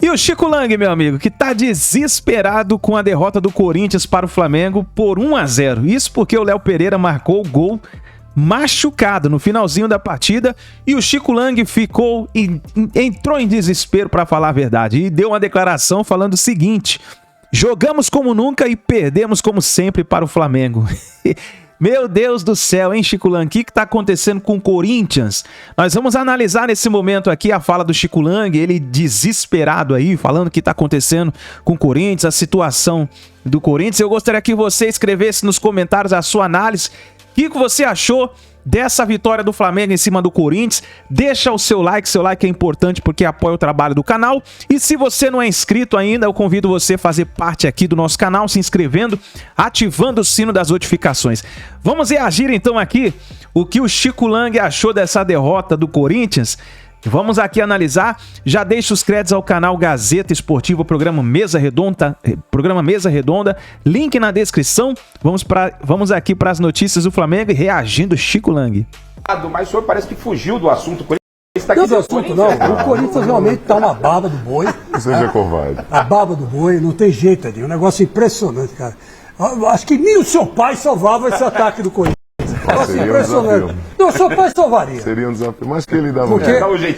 E o Chico Lang, meu amigo, que tá desesperado com a derrota do Corinthians para o Flamengo por 1-0. Isso porque o Léo Pereira marcou o gol machucado no finalzinho da partida e o Chico Lang entrou em desespero, para falar a verdade, e deu uma declaração falando o seguinte: jogamos como nunca e perdemos como sempre para o Flamengo. Meu Deus do céu, hein, Chico Lang? O que tá acontecendo com o Corinthians? Nós vamos analisar nesse momento aqui a fala do Chico Lang, ele desesperado aí, falando o que tá acontecendo com o Corinthians, a situação do Corinthians. Eu gostaria que você escrevesse nos comentários a sua análise. O que você achou dessa vitória do Flamengo em cima do Corinthians? Deixa o seu like é importante porque apoia o trabalho do canal. E se você não é inscrito ainda, eu convido você a fazer parte aqui do nosso canal, se inscrevendo, ativando o sino das notificações. Vamos reagir então aqui o que o Chico Lang achou dessa derrota do Corinthians. Vamos aqui analisar. Já deixa os créditos ao canal Gazeta Esportiva, programa Mesa Redonda, link na descrição. Vamos aqui para as notícias do Flamengo e reagindo Chico Lang. Mas o senhor parece que fugiu do assunto. Não, do assunto não. O Corinthians realmente tá uma baba do boi. Seja covarde. A baba do boi, não tem jeito ali. Um negócio impressionante, cara. Acho que nem o seu pai salvava esse ataque do Corinthians. Seria impressionante. Um não, seu pai salvaria. Seria um desafio, mas que ele dava porque,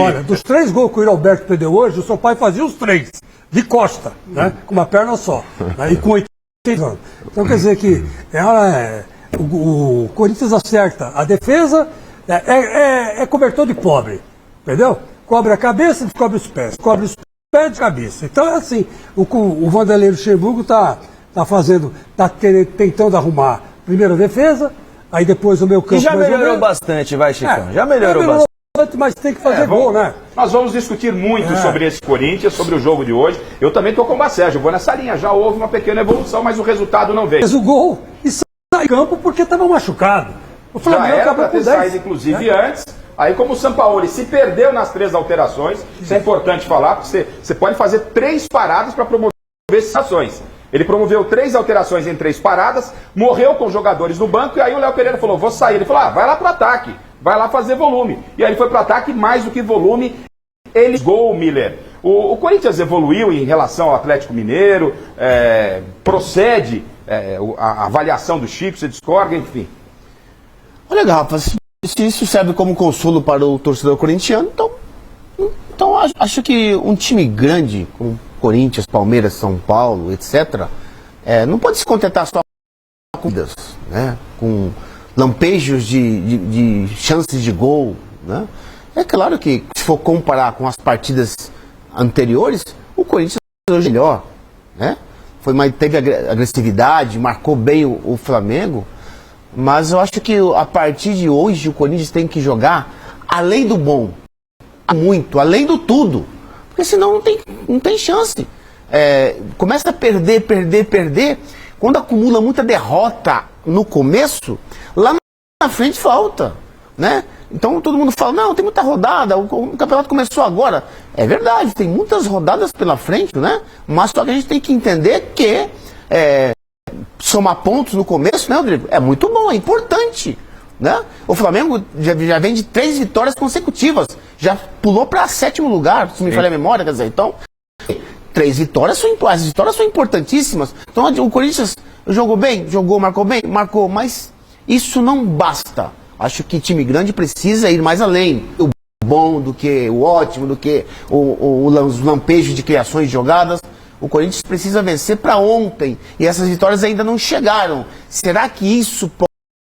olha, dos 3 gols que o Alberto perdeu hoje, o seu pai fazia os 3, de costa, né? Com uma perna só, né? E com 80 anos. Então quer dizer que o Corinthians acerta a defesa, é cobertor de pobre, entendeu? Cobre a cabeça, descobre os pés, cobre os pés de cabeça. Então é assim, o Vanderlei Luxemburgo tá tentando arrumar primeiro a defesa, aí depois o meu campo. E já melhorou bastante, vai, Chicão. Já melhorou bastante. Mas tem que fazer gol, né? Nós vamos discutir muito sobre esse Corinthians, sobre o jogo de hoje. Eu também estou com o Sérgio, eu vou nessa linha. Já houve uma pequena evolução, mas o resultado não veio. Fez o gol e sai do campo porque estava machucado. O Flamengo já era para ter saído, inclusive, antes. Aí, como o Sampaoli se perdeu nas 3 alterações, isso é importante falar, porque você pode fazer 3 paradas para promover ações. Ele promoveu 3 alterações em 3 paradas, morreu com jogadores no banco, e aí o Léo Pereira falou, vou sair. Ele falou, vai lá pro ataque, vai lá fazer volume. E aí ele foi pro ataque, mais do que volume, ele gol, Miller. O Corinthians evoluiu em relação ao Atlético Mineiro, procede a avaliação do Chico, você discorda, enfim. Olha, Garrafa, se isso serve como consolo para o torcedor corintiano, então acho que um time grande, como Corinthians, Palmeiras, São Paulo, etc., não pode se contentar só com corridas, né? Com lampejos de chances de gol, né? É claro que, se for comparar com as partidas anteriores, o Corinthians hoje é melhor, né? Teve agressividade, marcou bem o Flamengo, mas eu acho que a partir de hoje o Corinthians tem que jogar além do bom, muito, além do tudo. Porque senão não tem chance. Começa a perder. Quando acumula muita derrota no começo, lá na frente falta, né? Então todo mundo fala, não, tem muita rodada, o campeonato começou agora. É verdade, tem muitas rodadas pela frente, né? Mas só que a gente tem que entender que somar pontos no começo, né, Rodrigo? É muito bom, é importante. Né? O Flamengo já vem de 3 vitórias consecutivas, já pulou para 7º lugar, se me falha a memória, quer dizer, então 3 vitórias as vitórias são importantíssimas. Então o Corinthians jogou bem, marcou, mas isso não basta. Acho que time grande precisa ir mais além. O bom do que o ótimo, do que os lampejos de criações de jogadas. O Corinthians precisa vencer para ontem e essas vitórias ainda não chegaram. Será que isso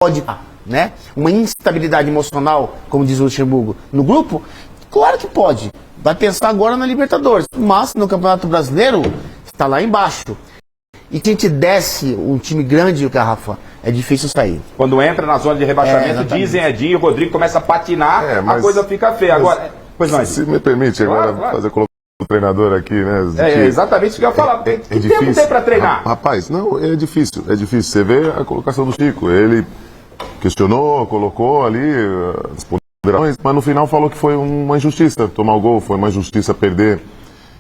pode, né? Uma instabilidade emocional, como diz o Luxemburgo, no grupo? Claro que pode. Vai pensar agora na Libertadores, mas no Campeonato Brasileiro está lá embaixo. E se a gente desce um time grande, Garrafa, é difícil sair. Quando entra na zona de rebaixamento, dizem Edinho e o Rodrigo começa a patinar, a coisa fica feia. Agora, se me permite agora fazer o treinador aqui, né? Exatamente isso que eu ia falar. Que tempo tem para treinar? Rapaz, não, é difícil. Você vê a colocação do Chico, ele questionou, colocou ali as ponderações, mas no final falou que foi uma injustiça tomar o gol, foi uma injustiça perder.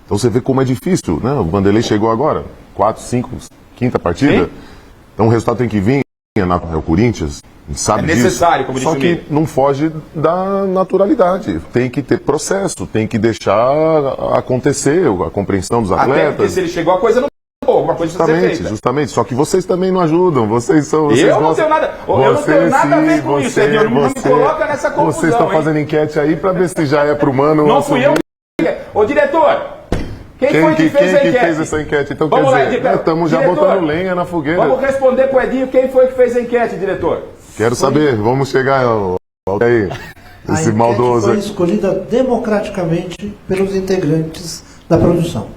Então você vê como é difícil, né? O Vanderlei chegou agora, 4, 5, 5ª partida. Sim. Então o resultado tem que vir, é o Corinthians. sabe É necessário, como disso. disse Só o Miller. que não foge da naturalidade. Tem que ter processo, tem que deixar acontecer a compreensão dos atletas. Até porque se ele chegou, a coisa não alguma coisa precisa ser feita. Justamente. Só que vocês também não ajudam. Vocês são. Eu não tenho nada a ver com isso. Não me coloca nessa confusão. Vocês estão fazendo enquete aí para ver se já é pro Mano. Não fui eu. Ô, diretor, quem foi que fez a enquete? Quem fez essa enquete? Então, vamos quer dizer, estamos já botando lenha na fogueira. Vamos responder pro Edinho quem foi que fez a enquete, diretor. Quero saber, vamos chegar aí. Esse maldoso. Foi escolhida democraticamente pelos integrantes da produção.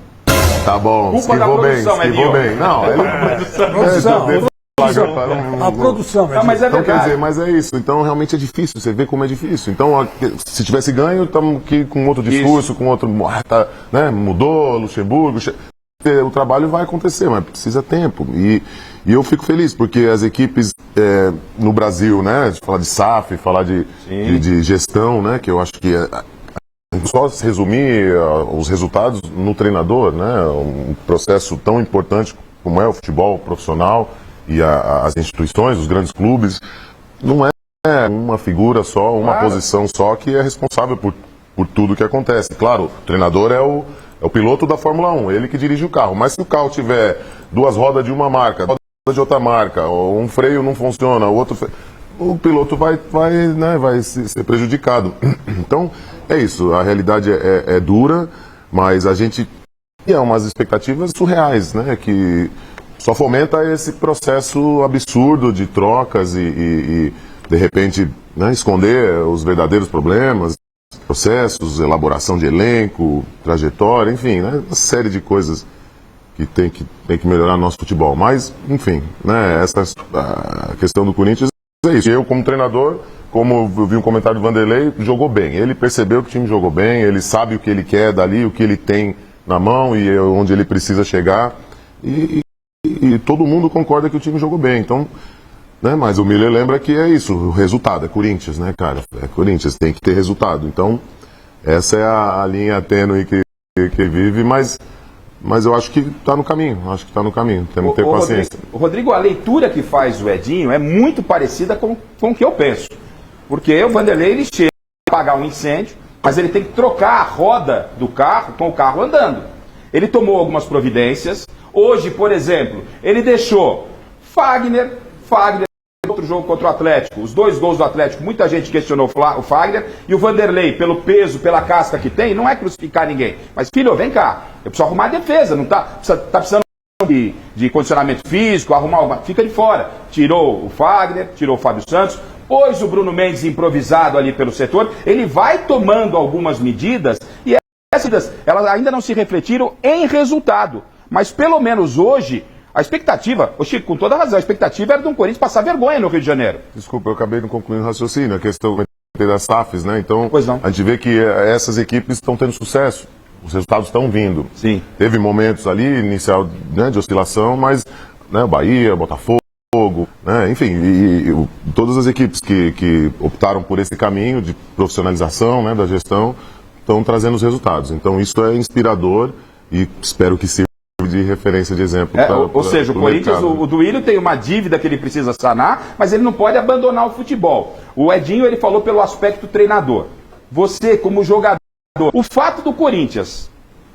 Tá bom, Culpa da produção, esquivou bem. Não, ele A produção, não, mas é então, verdade. quer dizer, mas é isso. Então, realmente é difícil. Você vê como é difícil. Então, se tivesse ganho, estamos aqui com outro discurso, com outro... né, mudou, Luxemburgo... O trabalho vai acontecer, mas precisa tempo. E eu fico feliz, porque as equipes no Brasil, né, de falar de SAF, falar de gestão, né, que eu acho que só se resumir os resultados no treinador, né, um processo tão importante como é o futebol profissional e as instituições, os grandes clubes, não é uma figura só, uma posição só que é responsável por tudo que acontece. Claro, o treinador é o piloto da Fórmula 1, ele que dirige o carro. Mas se o carro tiver duas rodas de uma marca, duas rodas de outra marca, ou um freio não funciona, o piloto vai ser prejudicado. Então, é isso. A realidade é dura, mas a gente tem umas expectativas surreais, né? Que só fomenta esse processo absurdo de trocas e de repente, né, esconder os verdadeiros problemas, processos, elaboração de elenco, trajetória, enfim, né, uma série de coisas que tem que melhorar nosso futebol. Mas, enfim, né, a questão do Corinthians é isso. Eu, como treinador, como eu vi um comentário do Vanderlei, jogou bem. Ele percebeu que o time jogou bem, ele sabe o que ele quer dali, o que ele tem na mão e onde ele precisa chegar. E todo mundo concorda que o time jogou bem. Então, né, mas o Miller lembra que é isso, o resultado, é Corinthians, né, cara? É Corinthians, tem que ter resultado. Então, essa é a linha tênue que vive, mas eu acho que está no caminho, temos que ter paciência. Rodrigo, a leitura que faz o Edinho é muito parecida com o que eu penso. Porque o Vanderlei, ele chega a apagar um incêndio, mas ele tem que trocar a roda do carro com o carro andando. Ele tomou algumas providências. Hoje, por exemplo, ele deixou Fagner, outro jogo contra o Atlético, os 2 gols do Atlético, muita gente questionou o Fagner, e o Vanderlei, pelo peso, pela casca que tem, não é crucificar ninguém. Mas, filho, vem cá, eu preciso arrumar a defesa, não tá precisando de condicionamento físico, fica de fora. Tirou o Fagner, tirou o Fábio Santos, pôs o Bruno Mendes improvisado ali pelo setor, ele vai tomando algumas medidas, e essas medidas, elas ainda não se refletiram em resultado. Mas, pelo menos hoje, a expectativa, Chico, com toda razão, a expectativa era de um Corinthians passar vergonha no Rio de Janeiro. Desculpa, eu acabei de concluir o raciocínio, a questão das SAFs, né? Então, pois não. A gente vê que essas equipes estão tendo sucesso, os resultados estão vindo. Sim. Teve momentos ali, inicial, né, de oscilação, mas, né, Bahia, Botafogo, né, enfim, e todas as equipes que optaram por esse caminho de profissionalização, né, da gestão, estão trazendo os resultados. Então, isso é inspirador e espero que sirva de referência, de exemplo. Ou seja, o Corinthians, o Duílio tem uma dívida que ele precisa sanar, mas ele não pode abandonar o futebol. O Edinho, ele falou pelo aspecto treinador. Você, como jogador, o fato do Corinthians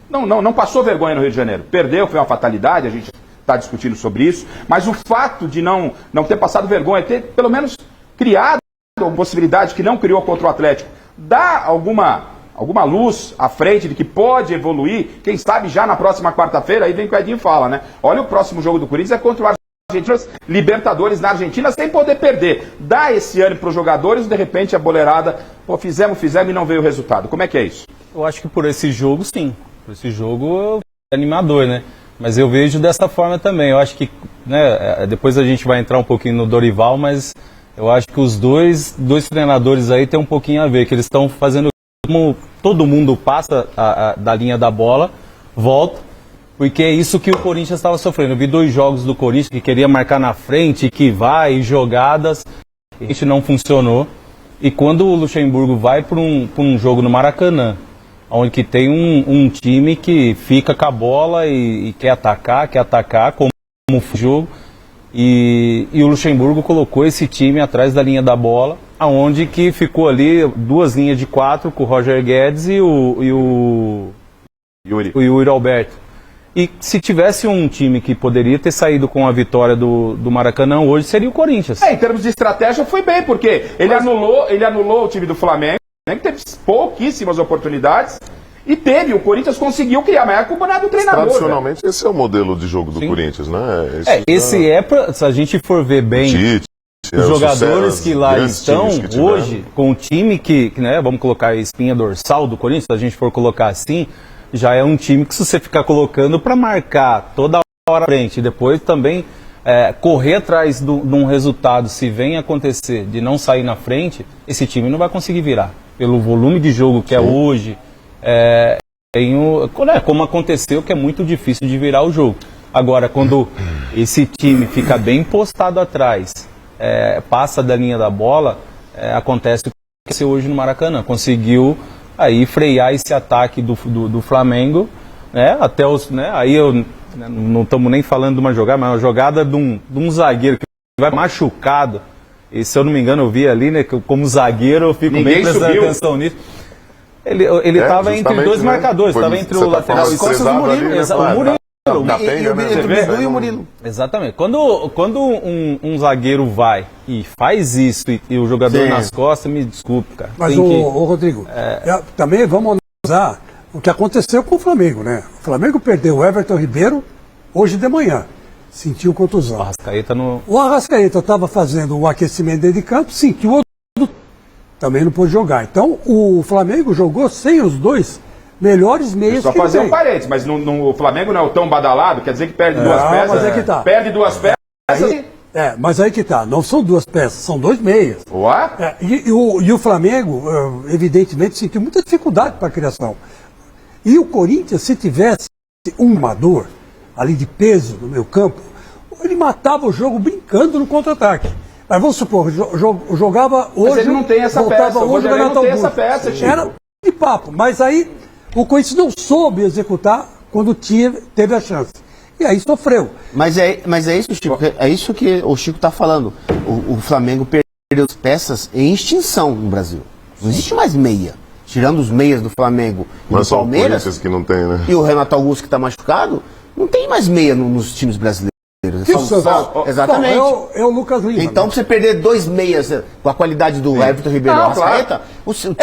não passou vergonha no Rio de Janeiro. Perdeu, foi uma fatalidade, a gente está discutindo sobre isso, mas o fato de não ter passado vergonha, ter pelo menos criado a possibilidade que não criou contra o Atlético, dá alguma luz à frente de que pode evoluir, quem sabe já na próxima quarta-feira, aí vem o que o Edinho fala, né? Olha, o próximo jogo do Corinthians é contra o Argentinos, Libertadores na Argentina, sem poder perder. Dá esse ânimo para os jogadores, de repente a boleirada, pô, fizemos e não veio o resultado. Como é que é isso? Eu acho que por esse jogo, sim. Por esse jogo é animador, né? Mas eu vejo dessa forma também. Eu acho que, né, depois a gente vai entrar um pouquinho no Dorival, mas eu acho que os dois treinadores aí tem um pouquinho a ver, que eles estão fazendo como todo mundo passa da linha da bola, volta, porque é isso que o Corinthians estava sofrendo. Eu vi 2 jogos do Corinthians que queria marcar na frente, que vai, jogadas, a gente não funcionou. E quando o Luxemburgo vai para um jogo no Maracanã, onde que tem um time que fica com a bola e quer atacar como o jogo, E o Luxemburgo colocou esse time atrás da linha da bola, aonde que ficou ali 2 linhas de 4 com o Roger Guedes e o Yuri Alberto. E se tivesse um time que poderia ter saído com a vitória do Maracanã hoje, seria o Corinthians. Em termos de estratégia foi bem, porque ele anulou o time do Flamengo, que teve pouquíssimas oportunidades. E o Corinthians conseguiu criar, mas a culpa não é do treinador. Tradicionalmente, esse é o modelo de jogo do Corinthians, né? Se a gente for ver bem, os jogadores que lá estão hoje, com o time que né, vamos colocar a espinha dorsal do Corinthians, se a gente for colocar assim, já é um time que se você ficar colocando para marcar toda hora à frente, e depois também correr atrás de um resultado, se vem acontecer de não sair na frente, esse time não vai conseguir virar. Pelo volume de jogo que é hoje, como aconteceu, que é muito difícil de virar o jogo. Agora, quando esse time fica bem postado atrás, passa da linha da bola, acontece o que aconteceu hoje no Maracanã. Conseguiu aí frear esse ataque do Flamengo, né? Até os, né? Aí não estamos nem falando de uma jogada, mas uma jogada de um zagueiro que vai machucado. E se eu não me engano, eu vi ali, né? Que como zagueiro eu fico bem prestando atenção nisso. Ele estava entre 2 marcadores, estava entre o lateral esquerdo e o Murilo. E o Murilo. Exatamente. Quando um zagueiro vai e faz isso e o jogador nas costas, me desculpe, cara. Mas, Rodrigo, também vamos analisar o que aconteceu com o Flamengo, né? O Flamengo perdeu o Everton Ribeiro hoje de manhã. Sentiu contusão. O Arrascaeta estava fazendo o aquecimento dentro de campo, sentiu outro. Também não pôde jogar. Então, o Flamengo jogou sem os 2 melhores meios que ele tem. Só fazer um parênteses, mas o Flamengo não é o tão badalado, quer dizer que perde 2 peças. Mas é que tá. Perde 2 peças. Mas aí que tá. Não são 2 peças, são 2 meias. E o Flamengo, evidentemente, sentiu muita dificuldade para a criação. E o Corinthians, se tivesse um armador ali de peso no meio campo, ele matava o jogo brincando no contra-ataque. Mas vamos supor, jogava hoje. Mas ele não tem essa peça. Hoje ele não tem essa peça, Chico. Era de papo. Mas aí o Corinthians não soube executar quando teve a chance. E aí sofreu. Mas é isso, Chico. É isso que o Chico está falando. O Flamengo perdeu as peças em extinção no Brasil. Não existe mais meia. Tirando os meias do Flamengo e do Palmeiras. Que não tem, né? E o Renato Augusto que está machucado, não tem mais meia nos times brasileiros. Exatamente. É o Lucas Lima. Então, pra você perder 2 meias com a qualidade do Everton Ribeiro e Arrascaeta, o time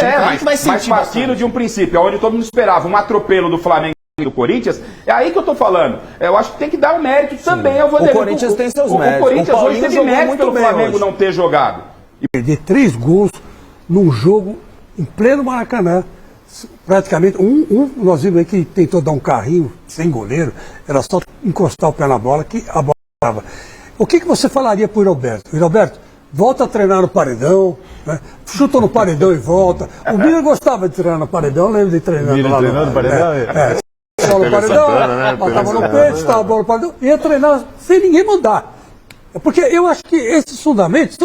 vai sentir. Mas partindo de um princípio, onde todo mundo esperava um atropelo do Flamengo e do Corinthians, é aí que eu tô falando. Eu acho que tem que dar o mérito também ao Vanderlei. O Corinthians tem seus méritos. O Corinthians hoje teve mérito pelo Flamengo não ter jogado. E perder 3 gols num jogo em pleno Maracanã. Praticamente, nós vimos aí que tentou dar um carrinho sem goleiro, era só encostar o pé na bola que a bola estava. O que você falaria para o Roberto? Roberto, volta a treinar no paredão, né? Chuta no paredão e volta. O Mira gostava de treinar no paredão, lembra de treinar no paredão? Só no paredão, botava no peito, estava a bola no paredão, ia treinar sem ninguém mandar. Porque eu acho que esses fundamentos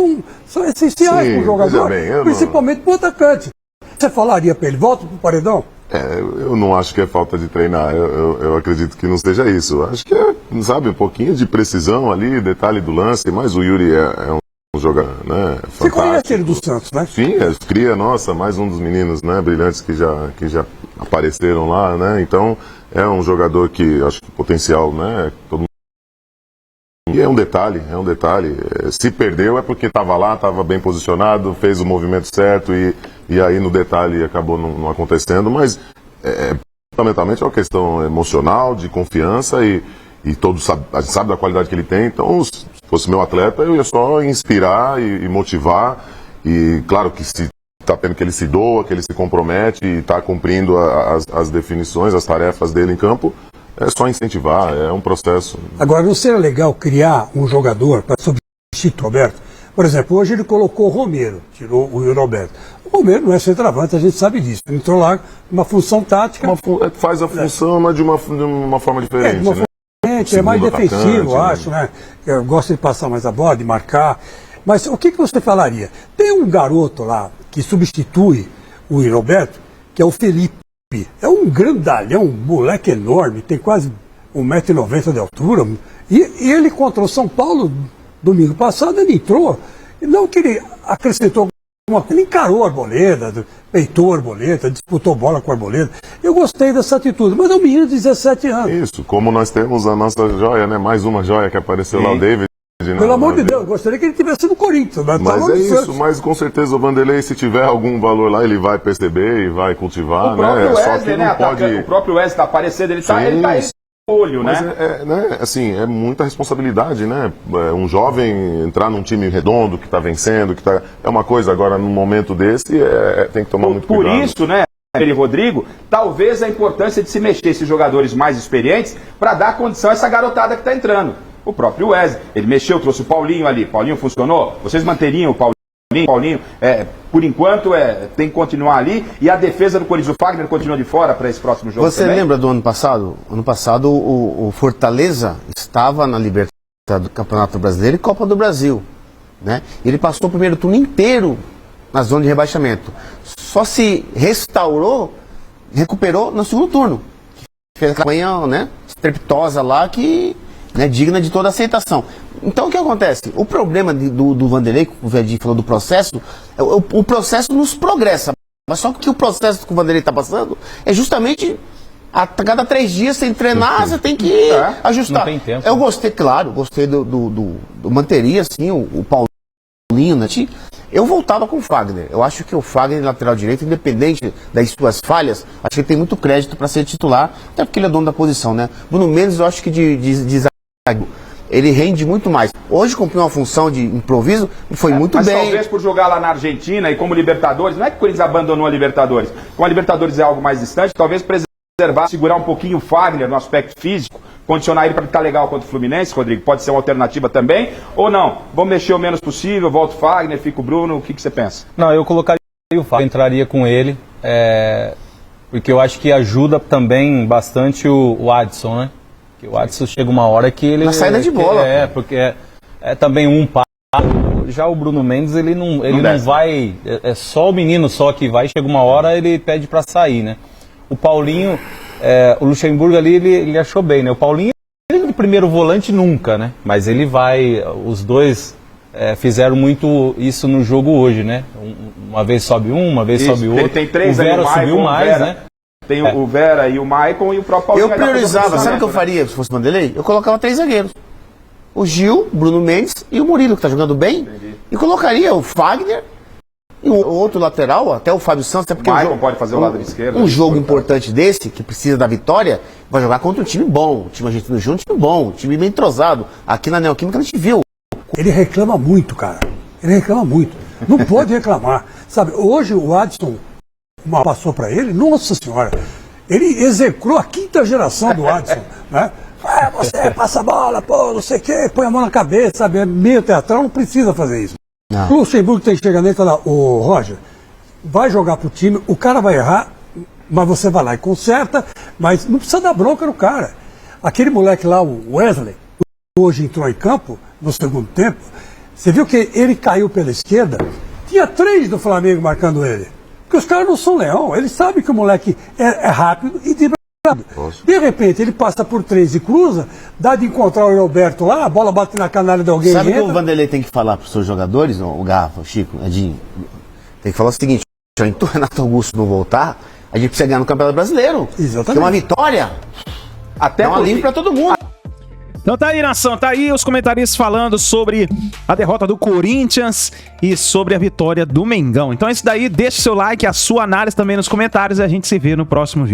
são essenciais para o jogador, principalmente para o atacante. Você falaria para ele, volta pro paredão? Eu não acho que é falta de treinar, eu acredito que não seja isso. Acho que é, sabe, um pouquinho de precisão ali, detalhe do lance, mas o Yuri é um jogador, né, fantástico. Você conhece ele do Santos, né? Sim, cria, nossa, mais um dos meninos, né, brilhantes que já apareceram lá, né, então é um jogador que acho que potencial, né, todo mundo. E é um detalhe. Se perdeu é porque estava lá, estava bem posicionado, fez o movimento certo e aí no detalhe acabou não acontecendo, mas fundamentalmente é uma questão emocional, de confiança e todos a gente sabe da qualidade que ele tem, então se fosse meu atleta eu ia só inspirar e motivar e claro que se está tendo que ele se doa, que ele se compromete e está cumprindo as definições, as tarefas dele em campo, é só incentivar, é um processo. Agora, não seria legal criar um jogador para substituir o Roberto? Por exemplo, hoje ele colocou o Romero, tirou o Roberto. O Romero não é centroavante, a gente sabe disso. Ele entrou lá uma função tática. Faz a função, mas de uma forma diferente. De uma forma diferente, é mais defensivo, acho, né? Eu gosto de passar mais a bola, de marcar. Mas o que você falaria? Tem um garoto lá que substitui o Roberto, que é o Felipe. É um grandalhão, um moleque enorme, tem quase 1,90 m de altura. E ele contra o São Paulo, domingo passado, ele entrou. Não que ele acrescentou alguma coisa, ele encarou a Arboleda, peitou a Arboleda, disputou bola com a Arboleda. Eu gostei dessa atitude, mas é um menino de 17 anos. Isso, como nós temos a nossa joia, né? Mais uma joia que apareceu lá, o David. Né? Pelo amor de Deus, eu gostaria que ele tivesse no Corinthians. Mas é isso, mas com certeza o Vanderlei, se tiver algum valor lá, ele vai perceber e vai cultivar, o próprio né? Wesley, Só que né? não pode... O próprio Wesley tá aparecendo, ele tá olho, mas né? né? Assim, é muita responsabilidade, né? Um jovem entrar num time redondo que tá vencendo, que tá... É uma coisa, agora num momento desse, tem que tomar muito cuidado. Por isso, né? Ele, Rodrigo, talvez a importância de se mexer esses jogadores mais experientes para dar condição a essa garotada que está entrando. O próprio Wesley, ele mexeu, trouxe o Paulinho ali. Paulinho funcionou? Vocês manteriam o Paulinho? Paulinho, por enquanto, tem que continuar ali. E a defesa do Corinthians, o Fagner continua de fora para esse próximo jogo. Você também? lembra do ano passado? Ano passado o Fortaleza estava na Libertadores do Campeonato Brasileiro e Copa do Brasil, né? Ele passou o primeiro turno inteiro na zona de rebaixamento. Só se recuperou no segundo turno. Fez aquela campanha, né, estrepitosa lá que... Né, digna de toda aceitação. Então o que acontece? O problema do Vanderlei, que o Vedinho falou do processo, o processo nos progressa. Mas só que o processo que o Vanderlei está passando é justamente a cada 3 dias sem treinar, você tem que ajustar. Não tem tempo. Eu gostei, claro, gostei do manteria assim, o Paulinho, né? Eu voltava com o Fagner. Eu acho que o Fagner, lateral direito, independente das suas falhas, acho que ele tem muito crédito para ser titular, até porque ele é dono da posição, né? Bruno Mendes, eu acho que ele rende muito mais. Hoje cumpriu uma função de improviso e foi muito mas bem. Mas talvez por jogar lá na Argentina e como Libertadores, não é que o Corinthians abandonou a Libertadores. Como a Libertadores é algo mais distante, talvez preservar, segurar um pouquinho o Fagner no aspecto físico, condicionar ele para estar legal contra o Fluminense, Rodrigo, pode ser uma alternativa também, ou não? Vamos mexer o menos possível, volta o Fagner, fica o Bruno, o que você pensa? Não, eu colocaria o Fagner, entraria com ele, porque eu acho que ajuda também bastante o Adson, né? O Adson chega uma hora que ele... Na saída de bola. Porque é também um par. Já o Bruno Mendes, ele não vai... É só o menino só que vai, chega uma hora, ele pede pra sair, né? O Paulinho, o Luxemburgo ali, ele achou bem, né? O Paulinho, ele de primeiro volante nunca, né? Mas ele vai... Os dois fizeram muito isso no jogo hoje, né? Uma vez sobe uma vez sobe outro. Ele tem 3 o Vera subiu mais, né? Tem o Vera e o Maicon e o próprio Paulinho. Eu priorizava, sabe o que eu faria se fosse Vanderlei? Eu colocava 3 zagueiros. O Gil, Bruno Mendes e o Murilo, que está jogando bem. Entendi. E colocaria o Fagner e o outro lateral, até o Fábio Santos. Até porque o Maicon pode fazer o lado esquerdo. Um jogo importante desse, que precisa da vitória, vai jogar contra um time bom. O time argentino Júnior, um time bom, um time bem entrosado. Aqui na Neoquímica a gente viu. Ele reclama muito, cara. Ele reclama muito. Não pode reclamar. Sabe, hoje o Adson passou para ele, nossa senhora, ele execrou a 5ª geração do Adson, né? Você passa a bola, pô, não sei o quê, põe a mão na cabeça, sabe? É meio teatral, não precisa fazer isso. Não. O Luxemburgo tem que chegar nele e falar, ô Roger, vai jogar pro time, o cara vai errar, mas você vai lá e conserta, mas não precisa dar bronca no cara. Aquele moleque lá, o Wesley, hoje entrou em campo, no segundo tempo, você viu que ele caiu pela esquerda, tinha 3 do Flamengo marcando ele. Porque os caras não são leão, eles sabem que o moleque é rápido e dribla rápido. De repente ele passa por 3 e cruza, dá de encontrar o Roberto lá, a bola bate na canalha de alguém. Sabe o que o Vanderlei tem que falar para os seus jogadores, o Garrafa, o Chico, Edinho? Tem que falar o seguinte: enquanto o Renato Augusto não voltar, a gente precisa ganhar no Campeonato Brasileiro. Exatamente. Que é uma vitória. Até um alívio para todo mundo. Então tá aí, nação, tá aí os comentaristas falando sobre a derrota do Corinthians e sobre a vitória do Mengão. Então é isso daí, deixa o seu like, a sua análise também nos comentários e a gente se vê no próximo vídeo.